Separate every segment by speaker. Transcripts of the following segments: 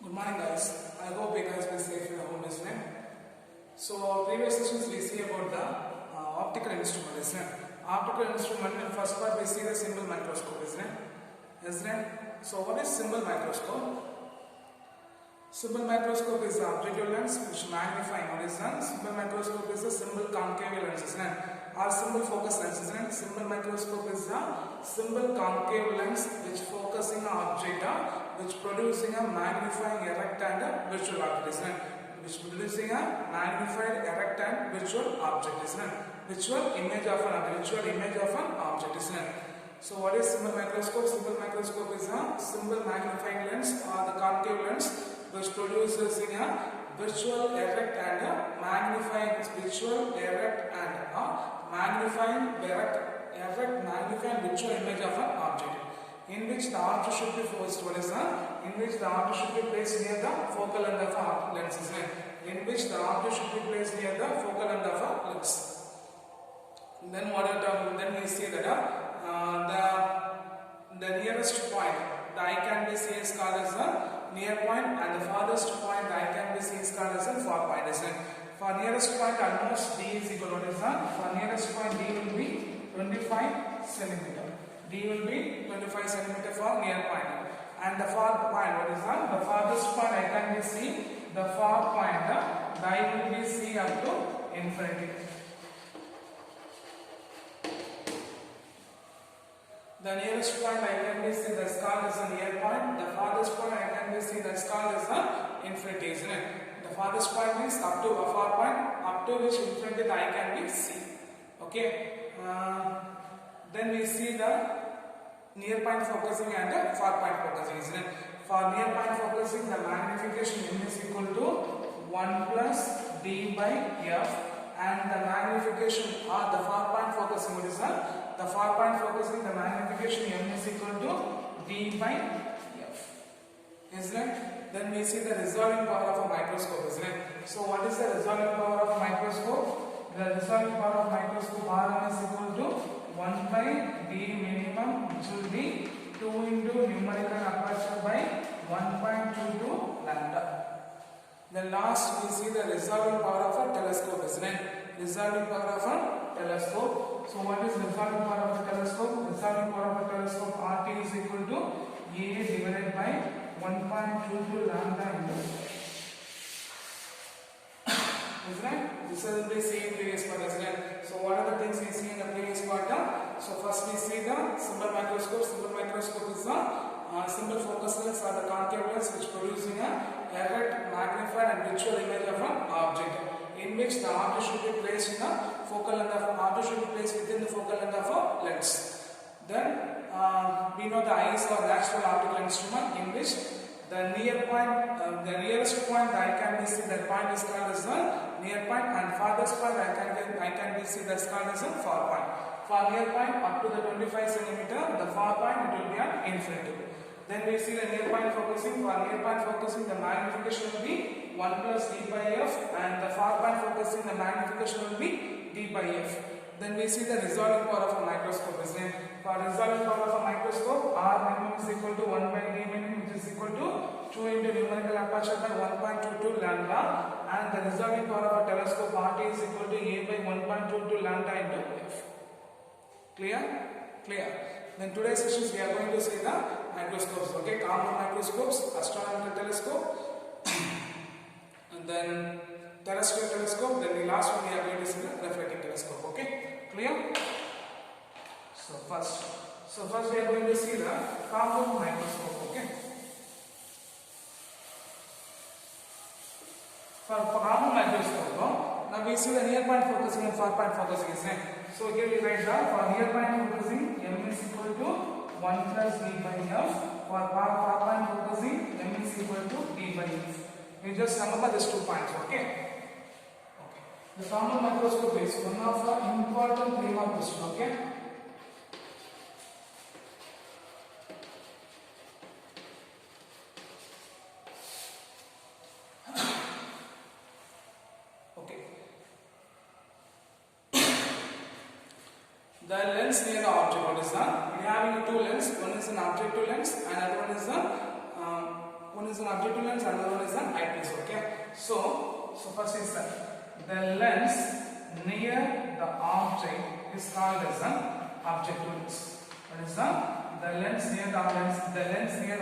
Speaker 1: Good morning, guys. I hope you guys will safe in your home, isn't it? So, our previous sessions we see about the optical instrument, isn't it? Optical instrument, in the first part we see the simple microscope, isn't it? Isn't it? So, what is simple microscope? Simple microscope is the objective lens which magnify. What is that? Simple microscope is a simple concave lens, isn't it? Or simple focus lens, isn't it? Simple microscope is a simple concave lens which focusing an object, which producing a magnifying erect and a visual object, isn't it? Which producing a magnified erect and visual object, isn't it? Visual image of an object, isn't it? So what is simple microscope? Simple microscope is a simple magnifying lens or the concave lens which produces in a visual erect and a magnifying visual erect and a magnifying visual image of an object, in which the object should be focused. What is that? In which the object should be placed near the focal end of a lens, isn't it? In which the object should be placed near the focal end of a lens. Then then we see that the nearest point the eye can be seen is called as the near point, and the farthest point the eye can be seen is called as the far point, isn't it? For nearest point almost d is equal to what is that? For nearest point d will be 25 centimeter. D will be 25 centimeter for near point. And the far point, what is that? The farthest point I can be seen, the far point the eye will be seen up to infinity. The nearest point I can be seen, that's called as a near point. The farthest point I can be seen, that's called as a infinity, isn't it? The farthest point means up to a far point, up to which infinity the eye can be seen. Okay. Then we see the near point focusing and the far point focusing, isn't it? For near point focusing, the magnification m is equal to 1 plus d by f, and the magnification or the far point focusing, what is that? The far point focusing, the magnification m is equal to d by f, isn't it? Then we see the resolving power of a microscope, isn't it? So what is the resolving power of a microscope? The resolving power of microscope Rm is equal to 1 by d minimum, which will be 2 into numerical aperture by 1.22 lambda. Then last we see the resolving power of a telescope, isn't it? Resolving power of a telescope. So what is resolving power of a telescope? Resolving power of a telescope RT is equal to A divided by 1.22 lambda into, isn't it? This is the same previous part, isn't it? So what are the things we see in the previous part? So first we see the simple microscope. Simple microscope is the simple focus lens or the concave lens which producing a erect, magnified and visual image of an object, in which the object should be placed in the focal end of within the focal end of a lens. Then we know the eye is our natural optical instrument, in which the near point, the nearest point the eye can be seen, that point is called as the near point, and farthest point I can be seen, that's called as a far point. For near point up to the 25 centimeter, the far point it will be an infinity. Then we see the near point focusing. For near point focusing, the magnification will be 1 plus d by f, and the far point focusing, the magnification will be d by f. Then we see the resolving power of a microscope, isn't it? For resolving power of a microscope, R minimum is equal to 1 by d minimum, which is equal to 2 into numerical aperture by 1.22 lambda, and the resolving power of a telescope RT is equal to A by 1.22 lambda into f. Clear? Clear. Then today's sessions we are going to see the microscopes, okay? Common microscopes, astronomical telescope, and then terrestrial telescope. Then the last one we are going to see the refracting telescope, okay? Clear? So first we are going to see the common microscope, okay? For common microscope, now we see the near point focusing and far point focusing, isn't it? So here we write that for near point focusing, m is equal to 1 plus d by f. For far point focusing, m is equal to d by f. We just remember these 2 points, okay? Okay. The common microscope is one of the important prima question, okay? The lens near the object, what is that? We are having two lenses. One is an objective lens and other one is the one is an objective lens, another one is an eyepiece. Okay. So first is that the lens near the object is called as an objective lens. What is that? The lens near the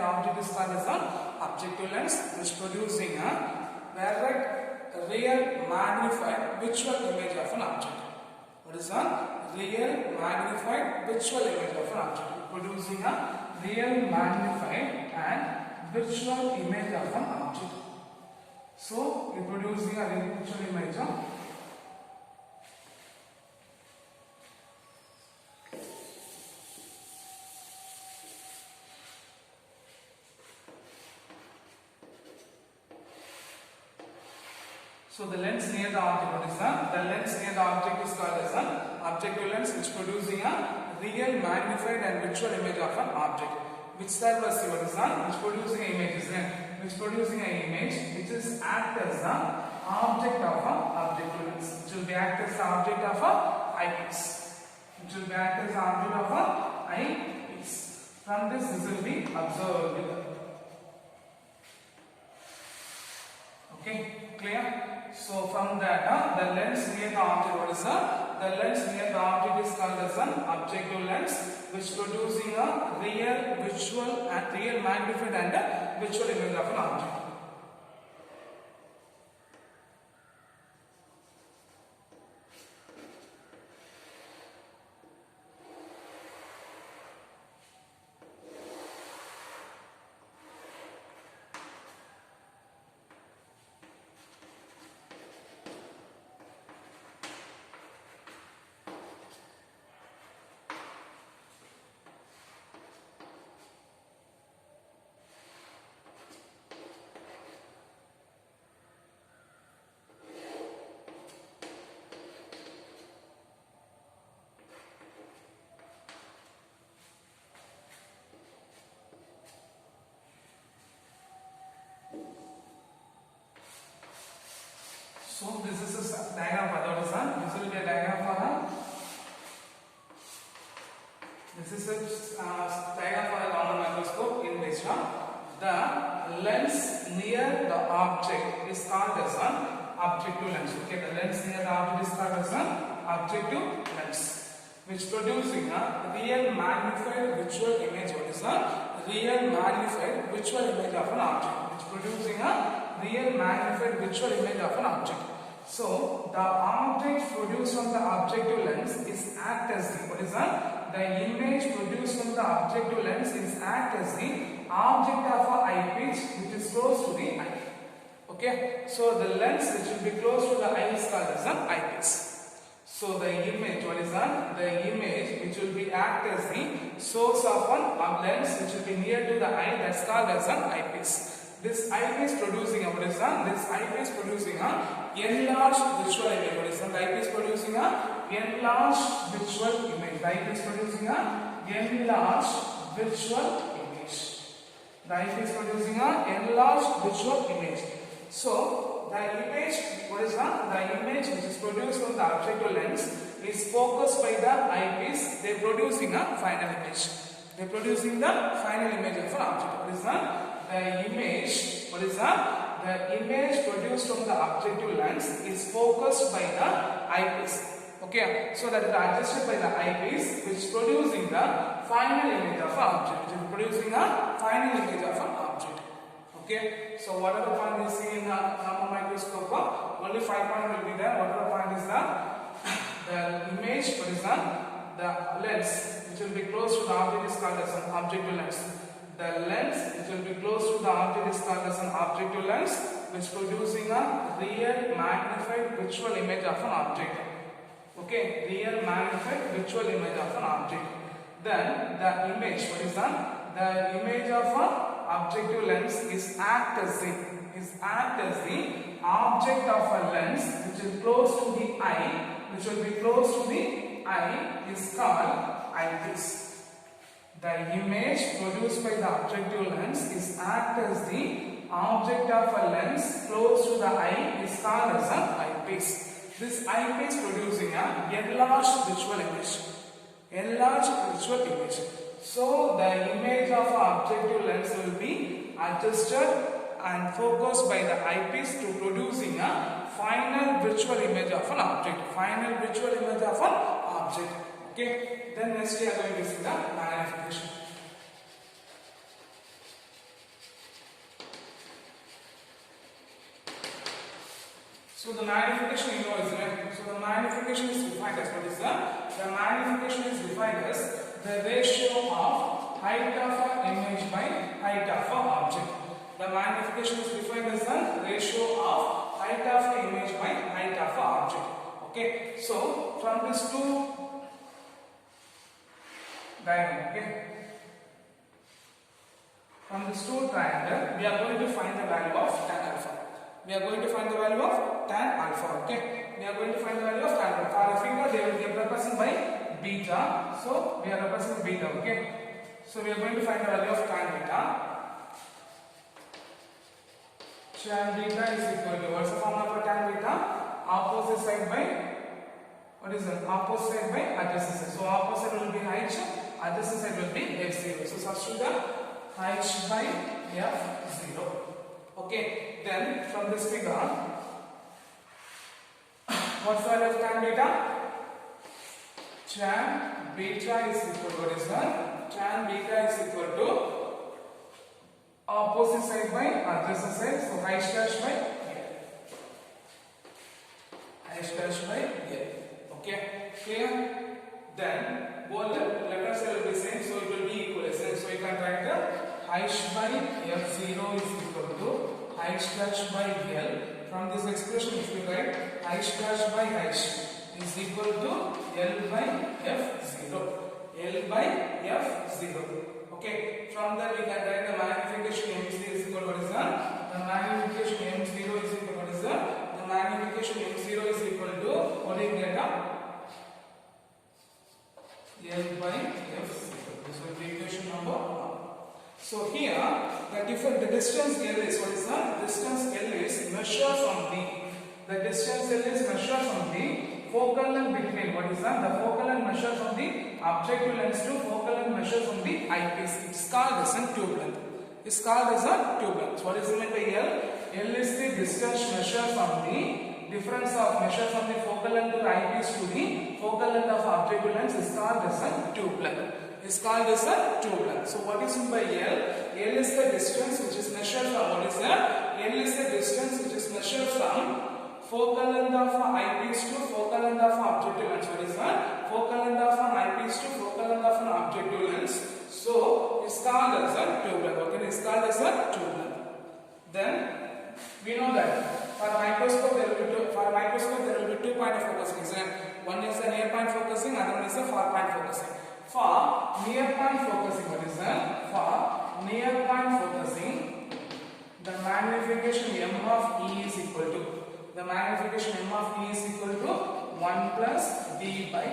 Speaker 1: object is called as an objective lens, which producing a direct, real, magnified visual image of an object. What is a real, magnified visual image of an object? Producing a real, magnified and visual image of an object. So, we producing a real visual image of. So the lens near the object, what is that? The lens near the object is called as an objective lens, which producing a real, magnified and visual image of an object. Which type of what is that? Which producing an image, isn't it? Which producing an image which is act as the object of an objective lens. Which will be act as the object of an eyepiece. Which will be act as the object of an eyepiece. From this will be observed. Okay, clear? So from that, the lens near the object, what is that? The lens near the object is called as an objective lens, which producing a real, visual and real, magnified and visual image of an object. So this is a diagram for that one. This will be a diagram for that. This is a diagram for the normal microscope in which the lens near the object is called as an objective lens. Okay, the lens near the object is called as an objective lens, which producing a real, magnified visual image. What is a real, magnified visual image of an object? Which producing a real, magnified visual image of an object. So the object produced from the objective lens is act as the, what is that? The image produced from the objective lens is act as the object of an eyepiece which is close to the eye. Okay, so the lens which will be close to the eye is called as an eyepiece. So the image, what is that? The image which will be act as the source of one lens which will be near to the eye, that's called as an eyepiece. This eyepiece producing a, what is that? This eyepiece producing a enlarged visual image. What is that? The eyepiece producing a enlarged visual image. The eyepiece producing a enlarged visual image. The eyepiece producing a enlarged visual image. So the image, what is that? The image which is produced from the objective lens is focused by the eyepiece. They are producing a final image. They are producing the final image of an object. What is that? The image, what is that? The image produced from the objective lens is focused by the eyepiece. Okay, so that is adjusted by the eyepiece, which is producing the final image of an object. Which is producing a final image of an object. Okay, so whatever point we see in the normal microscope, only 5 points will be there. Whatever point is the image, what is that? The lens, which will be close to the object, is called as an objective lens. The lens which will be close to the object is called as an objective lens, which is producing a real, magnified visual image of an object. Okay, real, magnified visual image of an object. Then the image, what is that? The image of an objective lens is act as the object of a lens which is close to the eye, which will be close to the eye, is called eyepiece. The image produced by the objective lens is act as the object of a lens close to the eye is called as an eyepiece. This eyepiece producing a enlarged visual image. Enlarged visual image. So the image of an objective lens will be adjusted and focused by the eyepiece to producing a final virtual image of an object. Final virtual image of an object. Okay. Then next we are going to see the magnification. So the magnification, you know, is right. So the magnification is defined as what is the magnification is defined as the ratio of height of an image by height of an object. The magnification is defined as the ratio of height of an image by height of an object. Okay. So from these two diagram, okay. From this two triangle, we are going to find the value of tan alpha. We are going to find the value of tan alpha. Okay. We are going to find the value of tan alpha. For a figure, they will get represented by beta. So we are representing beta. Okay. So we are going to find the value of tan beta. Tan beta is equal to, what's the formula for tan beta? Opposite side by, what is the opposite side by adjacent side. So opposite will be h, adjacent side will be f0. So substitute the h by f0. Okay, then from this figure, what's the value of tan beta? Tan beta is equal to, what is that? Tan beta is equal to opposite side by adjacent side. So h dash by l. H dash by l. Okay, clear? Then both left hand side will be same, so it will be equivalent. So you can write the h by f0 is equal to h dash by l. From this expression, if you write h dash by h is equal to l by f0. L by f0. Okay. From that we can write the magnification m0 is equal to what is that? The magnification m0 is equal to what is that? The magnification m0 is equal to what is that? L by f0. This will be equation number 1. So here the distance L is, what is that? Distance L is measured from the distance L is measured from the focal length between, what is that? The focal length measured from the objective lens to focal length measured from the eyepiece. It's called as a tube length. It's called as a tube length. What is meant by L? L is the distance measured from the difference of measure from the focal length to the eyepiece to the focal length of objective lens is called as a tube length. Is called as a tube length. So what is meant by L? L is the distance which is measured from, what is that? L is the distance which is measured from focal length of an eyepiece to focal length of an objective lens. What is that? Focal length of an eyepiece to focal length of an objective lens. So it's called as a tube length. Okay, it's called as a tube length. Then we know that for microscope there will be two point of focusing. One is the near point focusing, other one is the far point focusing. For near point focusing, what is that? For near point focusing, the magnification m of E is equal to, the magnification m of E is equal to 1 plus d by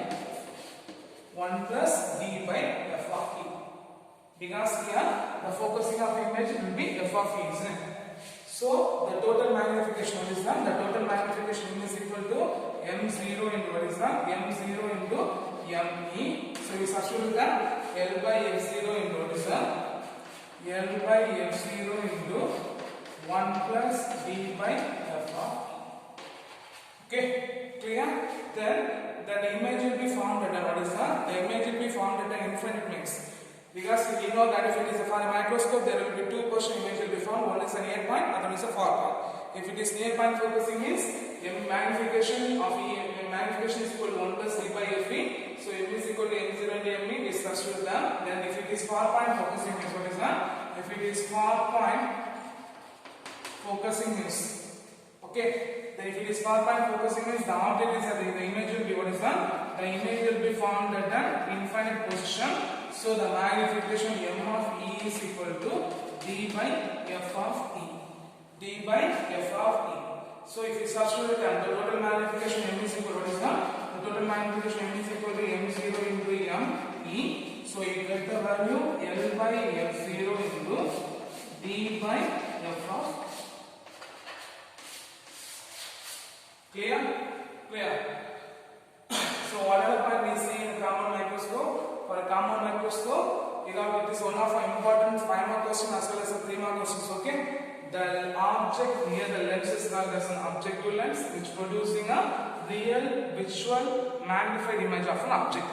Speaker 1: f of E. Because here the focusing of image will be f of E, isn't it? So the total magnification, what is that? The total magnification is equal to m0 into, what is that? m0 into me. So we substitute that L by f0 into, what is that? L by f0 into 1 plus d by f of E. Okay, clear? Then the image will be formed at, what is that? The image will be formed at an infinite mix. Because we know that if it is for a microscope, there will be two portion image will be formed. One is a near point, other is a far point. If it is near point focusing means magnification of E, magnification is equal to 1 plus d by f e. So m is equal to m0 and me, we substitute them. Then if it is far point focusing means, what is that? If it is far point focusing means, okay. Then if it is far point focusing means the object is the image will be, what is that? The image will be formed at an infinite position. So the magnification m of E is equal to d by f of E. D by f of E. So if you substitute the total magnification m is equal to, what is that? The total magnification m is equal to m0 into m E. So you get the value L by f0 into d by f of E. Clear? Clear. So whatever point we see in a common microscope, for a common microscope, important 5-mark question as well as a 3-mark questions. Okay, the object near the lens is called as an objective lens, which producing a real visual magnified image of an object,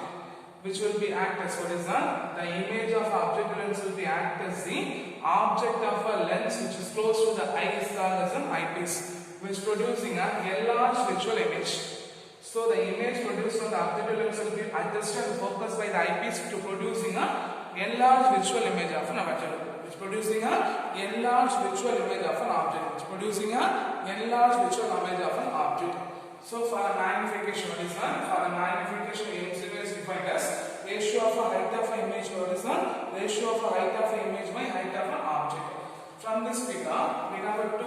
Speaker 1: which will be act as what is the image of object lens will be act as the object of a lens which is close to the eye is called as an eyepiece, which producing a enlarged visual image. So the image produced on the objective lens will be adjusted and focused by the eyepiece to producing a enlarged visual image of an object. Which producing a enlarged visual image of an object. Which producing a enlarged visual image of an object. So for a magnification, what is that? For a magnification, MCQ is defined as ratio of a height of an image. What is that? Ratio of a height of an image by height of an object. From this figure, we have a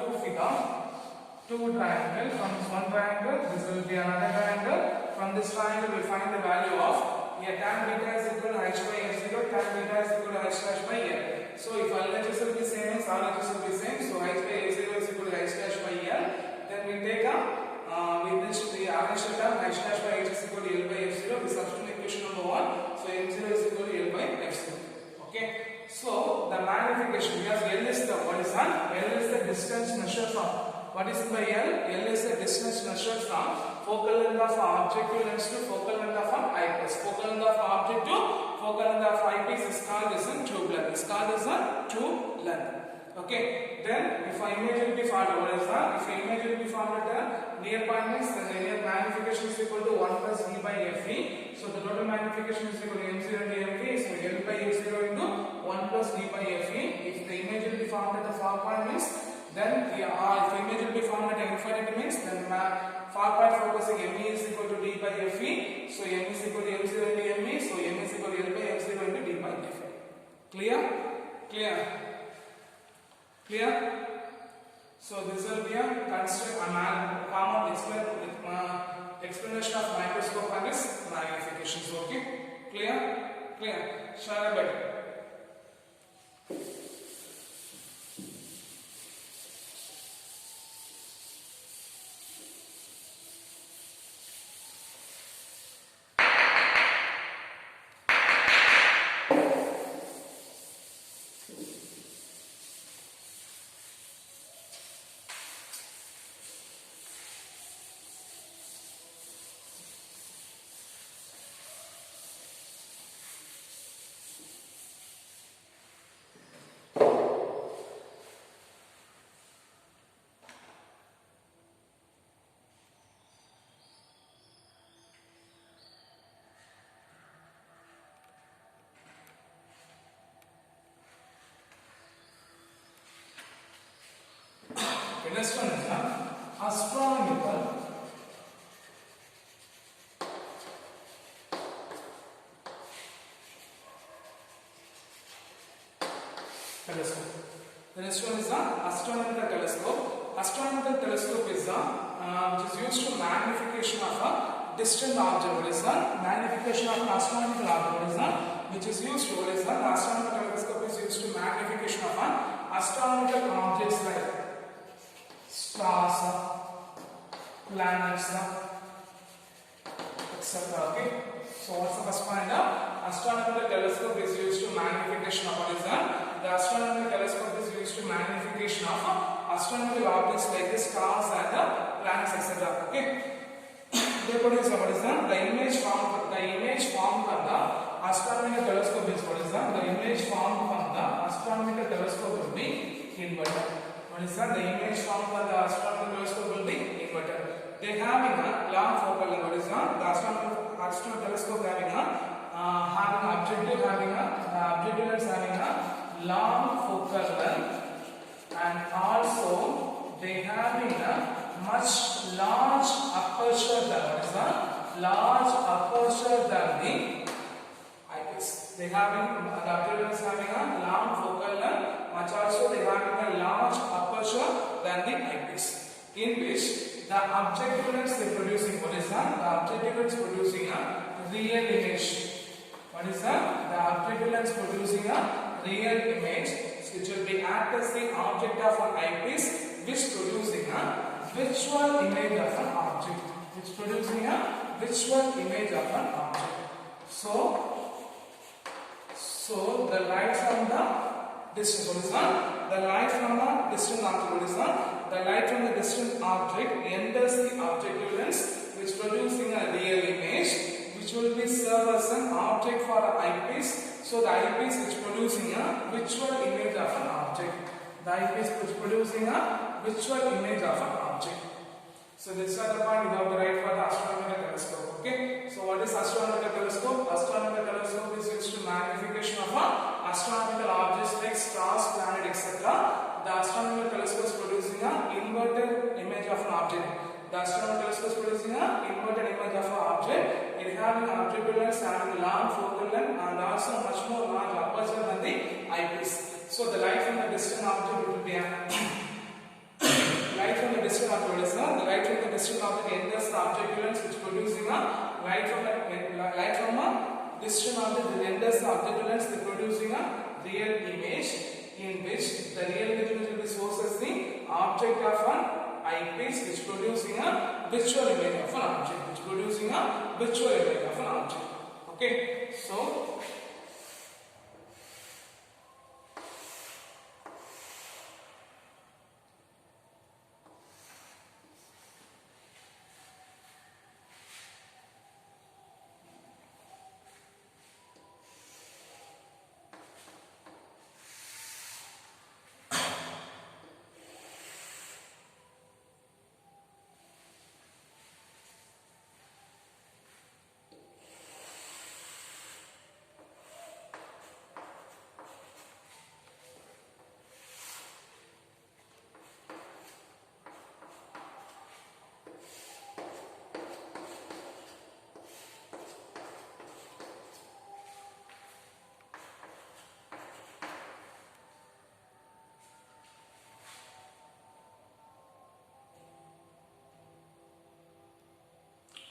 Speaker 1: two triangle. From this one triangle, this will be another triangle. From this triangle, we find the value of tan beta is equal to h by f0, tan beta is equal to h dash by l. So if LHS will be same, RHS will be same. So h by f0 is equal to h dash by l. Then we take a the average term h dash by h is equal to l by f0. We substitute equation number 1. So m0 is equal to l by f0. Okay. So the magnification, because l is the what is that? L is the distance measured from. What is by L? L is the distance measured from focal length of objective lens to focal length of an eyepiece. Focal length of object to focal length of eyepiece is called as a tube length. It's called as a tube length. Okay. Then if an image will be found, what is that? If an image will be found at a near point means then the near magnification is equal to 1 plus E by Fe. So the total magnification is equal to M0 into Mv. So L by F0 into 1 plus E by Fe. If the image will be found at the far point means then if the image will be found at infinity means then far point focusing ME is equal to D by Fe. So M is equal to M0 into ME. So M is equal to L by F0 into D by Fe. Clear? Clear? Clear? So this will be a common explanation of microscope and its magnifications. Okay? Clear? Clear? Shall I bet? Next one is astronomical telescope. The next one is the astronomical telescope. Astronomical telescope is which is used to magnification of a distant object. What is the magnification of an astronomical object? What is the which is used to what is the astronomical telescope is used to magnification of an astronomical objects like stars, planets, etc. Okay. So what's the first point? Astronomical telescope is used to magnification of what is that? The astronomical telescope is used to magnification of astronomical objects like the stars and the planets, etc. Okay. They produce what is that? The image formed from the astronomical telescope is what is that? The image formed from the astronomical telescope will be inverted. What is that? The image formed by the astronomical telescope will be inverted. They having a long focal length. What is that? The astronomical telescope having objective lens having a long focal length, and also they having a much large aperture than what is that? Large aperture than the eyepiece. They having the objective lens having a long focal length. Much also they having a large aperture than the eyepiece, in which the objective lens they producing what is that? The objective lens producing a real image. What is that? The objective lens producing a real image, which will be act as the object of an eyepiece, which producing a visual image of an object. Which producing a visual image of an object. So So the light from the distance, what is that? The light from the distant object, what is that? The light from the distant object enters the objective lens, which producing a real image, which will be serve as an object for an eyepiece. So the eyepiece is producing a visual image of an object. The eyepiece is producing a visual image of an object. So this is the point we have to write for the astronomical telescope. Okay. So what is astronomical telescope? Astronomical telescope is used to magnification of astronomical objects like stars, planet, etc. The astronomical telescope is producing an inverted image of an object. The astronomical telescope is producing an inverted image of an object. It having an objective lens, having a long focal length, and also much more large aperture than the eyepiece. So the light from the distant object will be light from the distant object. The light from the distant object enters the objective lens, which producing a light from a distant object enters the objective lens, producing a real image, in which the real image will be sourced as the object of an eyepiece, which producing a visual image of an object. Okay, so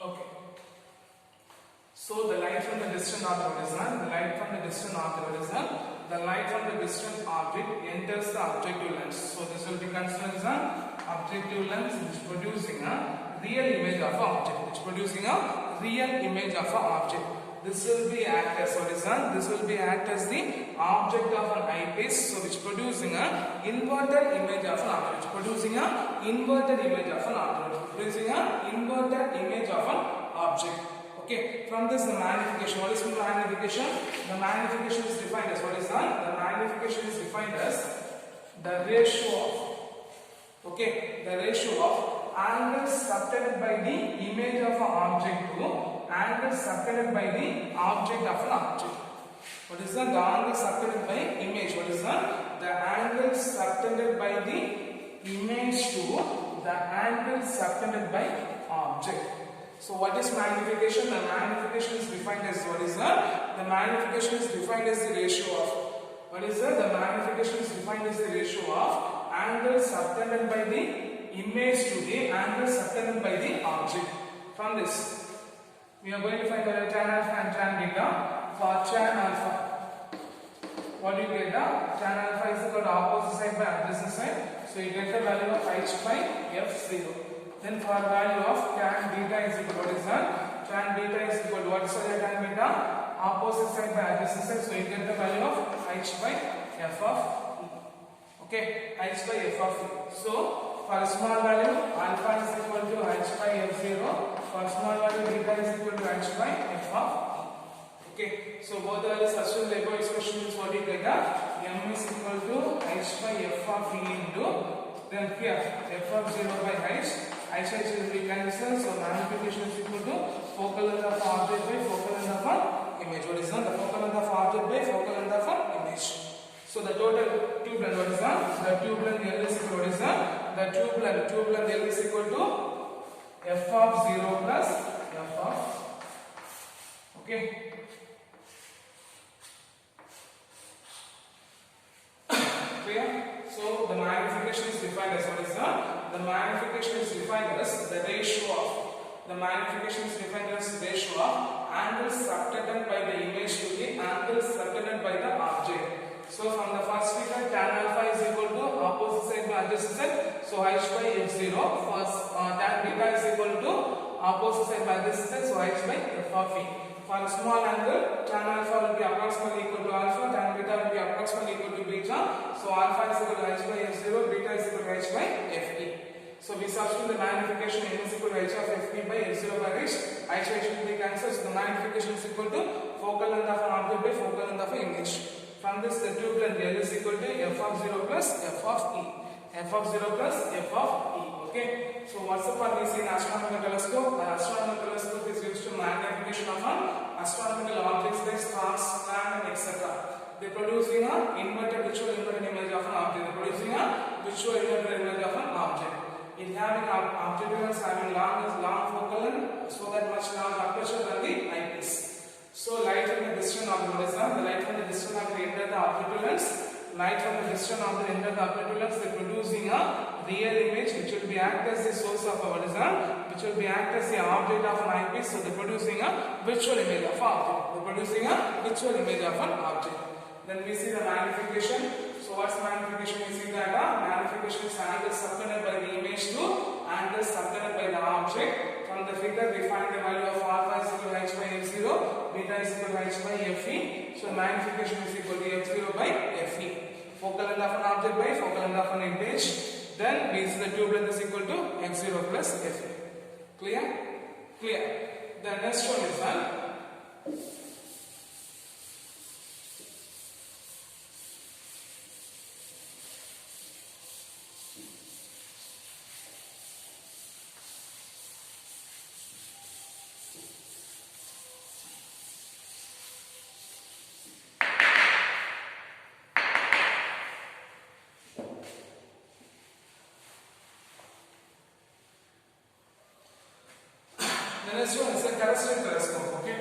Speaker 1: okay. So the light from the distant object is the light from the distant object is the light from the distant object enters the objective lens. So this will be considered as an objective lens, which is producing a real image of an object. This will be act as what is that? This will be act as the object of an eyepiece, so which producing a inverted image of an object. Okay, from this the magnification. What is the magnification? The magnification is defined as what is that? The magnification is defined as the ratio of angle subtended by the image of an object to angle subtended by the object of an object. What is that? The angle subtended by image. What is that? The angle subtended by the image to the angle subtended by object. So what is magnification? The magnification is defined as what is that? The magnification is defined as the ratio of what is that? The magnification is defined as the ratio of angle subtended by the image to the angle subtended by the object. From this, we are going to find the tan alpha and tan beta. For tan alpha, what do you get? Tan alpha is equal to opposite side by adjacent side. So you get the value of h by f0. Then for value of tan beta is equal to what is that? Tan beta is equal to what is the tan beta? Opposite side by adjacent side. So you get the value of h by f of e. Okay, h by f of e. So for a small value, alpha is equal to h by f0. For small value, beta is equal to h by f of e. Okay, so both the values assume the above expression is what you get. M is equal to h by f of e into then here f of 0 by h. H will be cancelled, so magnification is equal to focal length of object by focal length of an image. What is that? The focal length of object by focal length of an image. So the total tube length, what is that? The tube length L is equal to what is that? The tube length L is equal to f of 0 plus f of. Okay. Clear? So the magnification is defined as what is that? The magnification is defined as the ratio of angle subtended by the image to the angle subtended by the object. So from the first figure, tan alpha is equal to opposite side by adjacent side. So h by f0. First tan beta is equal to opposite side by adjacent side. So h by f of e. for a small angle, tan alpha will be approximately equal to alpha, tan beta will be approximately equal to beta. So alpha is equal to h by f0, beta is equal to h by fe. So we substitute the magnification n is equal to h of fp by f0 by h. H will be cancelled. So the magnification is equal to focal length of an object by focal length of an image. From this, the tube length L is equal to f of 0 plus f of e. F of 0 plus f of e. Okay. So what's the part we see in astronomical telescope? The astronomical telescope is used to magnification of an astronomical objects like stars, planet, etc. They producing a inverted visual inverted image of an object. They producing a visual inverted image of an object. It having object length having long focal length, so that much large aperture than the eyepiece. So light from the distant object, the light from the distant object enter the object lens. Light from the distant object enter the object lens. They producing a real image which will be act as the source of our design, which will be act as the object of an eyepiece. So they producing a virtual image of an object. They producing a virtual image of an object. Then we see the magnification. So what's magnification? We see that magnification is angle subtended by the image to angle subtended by the object. From the figure we find the value of alpha is equal to h by f0, beta is equal to h by fe. So magnification is equal to f0 by fe. Focal length of an object by focal length of an image. Then we see the tube length is equal to f0 plus fe. Clear? Clear. The next one is done. The next one is a terrestrial telescope. Okay.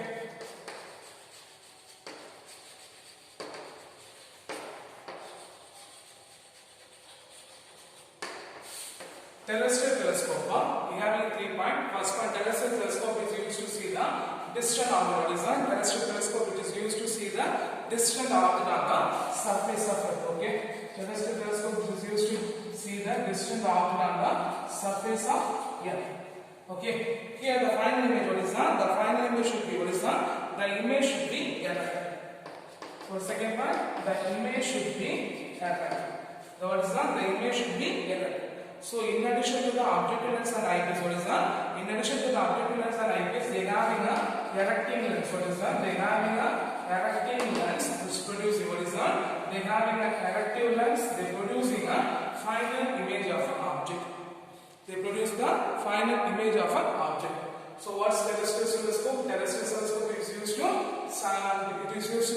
Speaker 1: Terrestrial telescope. We have 3 points. First point, terrestrial telescope is used to see the distant object. Terrestrial telescope which is used to see the distant object on the surface of Earth. Okay. Terrestrial telescope which is used to see the distant object on the surface of Earth. Okay, here the final image, what is that? The final image should be, what is that? The image should be erect. For second part, the image should be erect. What is that? The image should be erect. So in addition to the objective lens and eyepiece, what is that? In addition to the objective lens and eyepiece, they having a erecting lens. What is that? They having a erecting lens which producing, what is that? They having an erective lens, they producing a final image of an object. They produce the final image of an object. So what's terrestrial telescope? Terrestrial telescope is used to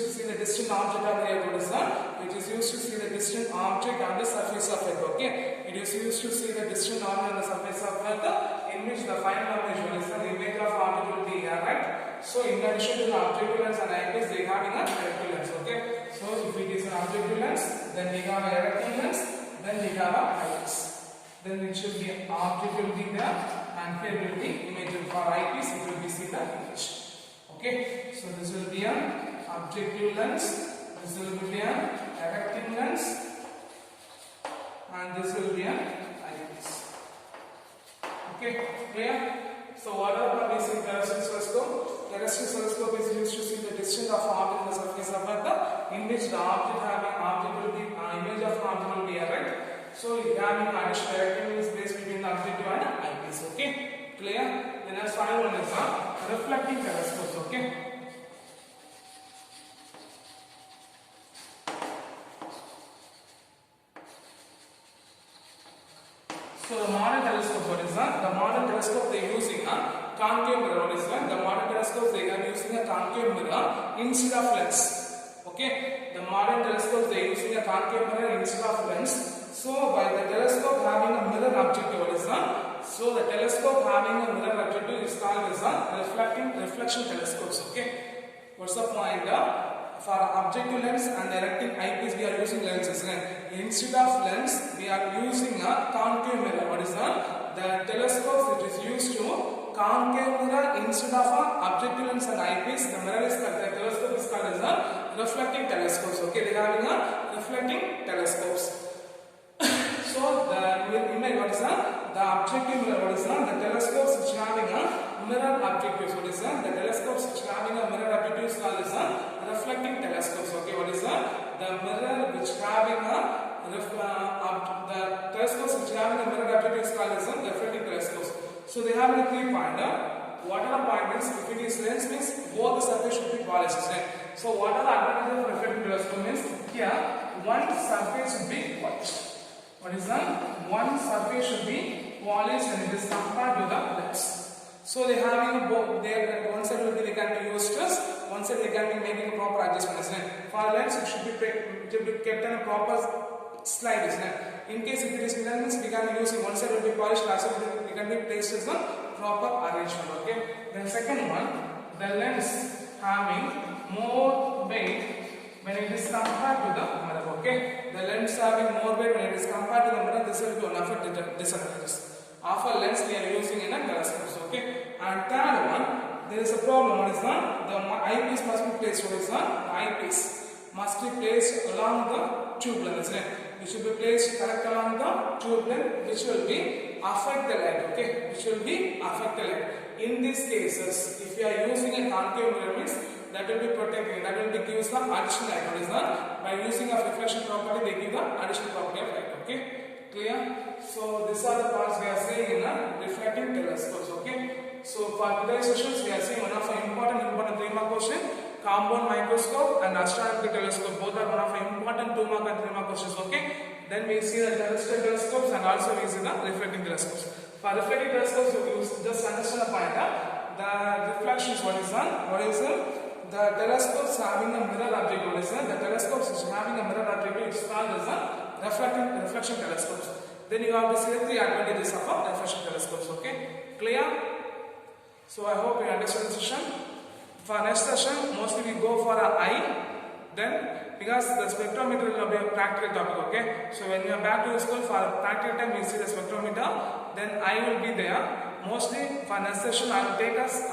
Speaker 1: see the distant object on the Earth. What is that? It is used to see the distant object on the surface of Earth. Okay. It is used to see the distant object on the surface of Earth, in which the final image, what is that? The image of object will be erect. So in addition to the objective lens and eyepiece, they having a erective lens. Okay. So if it is an objective lens, then we have a erective lens, then we have a eyepiece. Then it should be an object will be there, and here will be image for eyepiece. It will be see the image. Okay, so this will be an objective lens. This will be an erecting lens, and this will be an eyepiece. Okay, clear? So whatever we see terrestrial telescope. Terrestrial telescope is used to see the distance of object on the surface of Earth, in which the object having object will be image of object will be erect. So you have an additional erecting is placed between the objective and eyepiece. Okay, clear? The next final one is reflecting telescopes. Okay. So the modern telescope, what is that? The modern telescope they are using a concave mirror. What is that? The modern telescopes they are using a concave mirror instead of lens. Okay, the modern telescopes they are using a concave mirror instead of lens. So by the telescope having a mirror objective, what is that? So the telescope having a mirror objective is called as a reflection telescopes. Okay, what's the point? For objective lens and erecting eyepiece, we are using lenses. Instead of lens, we are using a concave mirror. What is that? The telescope which is used to concave mirror instead of a objective lens and eyepiece. The mirror is called, the telescope is called as a reflecting telescopes. Okay, they are having a reflecting telescopes. So the image, what is that? The objective mirror, what is that? The telescopes which having a mirror objectives. What is that? The telescopes which having a mirror object is called as a refracting telescopes. So they have a 3-pointer. What are the pointers? If it is lens means both the surface should be polished, right? So what are the advantages of refracting telescope means here one surface should be polished. What is that? One surface should be polished and it is compared to the lens. So they having both. They one side will be they can be used as one side they can be making a proper adjustment, isn't it? For lens it should be kept in a proper slide, isn't it? In case if it is lens we can use one side will be polished, last side it can be placed as a proper arrangement. Okay. Then second one, the lens having more weight when it is compared to the mirror. Okay. The lens having more weight when it is compared to the mirror. This will be one of the disadvantages of a lens we are using in a telescope. Okay. And third one, there is a problem. What is that? The eyepiece must be placed. What is that? The eyepiece must be placed along the tube lens. It should be placed correct along the tube lens, which will be affect the light. Okay, which will be affect the light. In these cases, if you are using a concave mirror, means that will be protecting. That will be gives the additional light. What is that? By using a reflection property, they give the additional property of light. Okay, clear? So these are the parts we are seeing in a refracting telescopes. Okay. So for today's sessions, we are seeing one of the important 3-mark question. Compound microscope and astronomical telescope, both are one of the important 2-mark and 3-mark questions. Okay. Then we see the terrestrial telescopes and also we see the refracting telescopes. For refracting telescopes, you just understand the point. The reflections, what is that? What is it? The telescopes having a mirror object. What is that? The telescopes is having a mirror object. It's called as a reflection telescopes. Then you have to see the 3 advantages of a reflection telescopes. Okay. Clear? So I hope you understand the session. For next session, mostly we go for an eye. Then, because the spectrometer will be a practical topic, okay? So when you are back to the school for practical time, we see the spectrometer. Then eye will be there. Mostly for next session, I will take us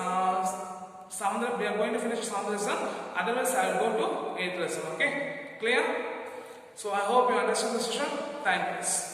Speaker 1: we are going to finish some lesson. Otherwise, I will go to 8th lesson. Okay? Clear? So I hope you understand the session. Thank you.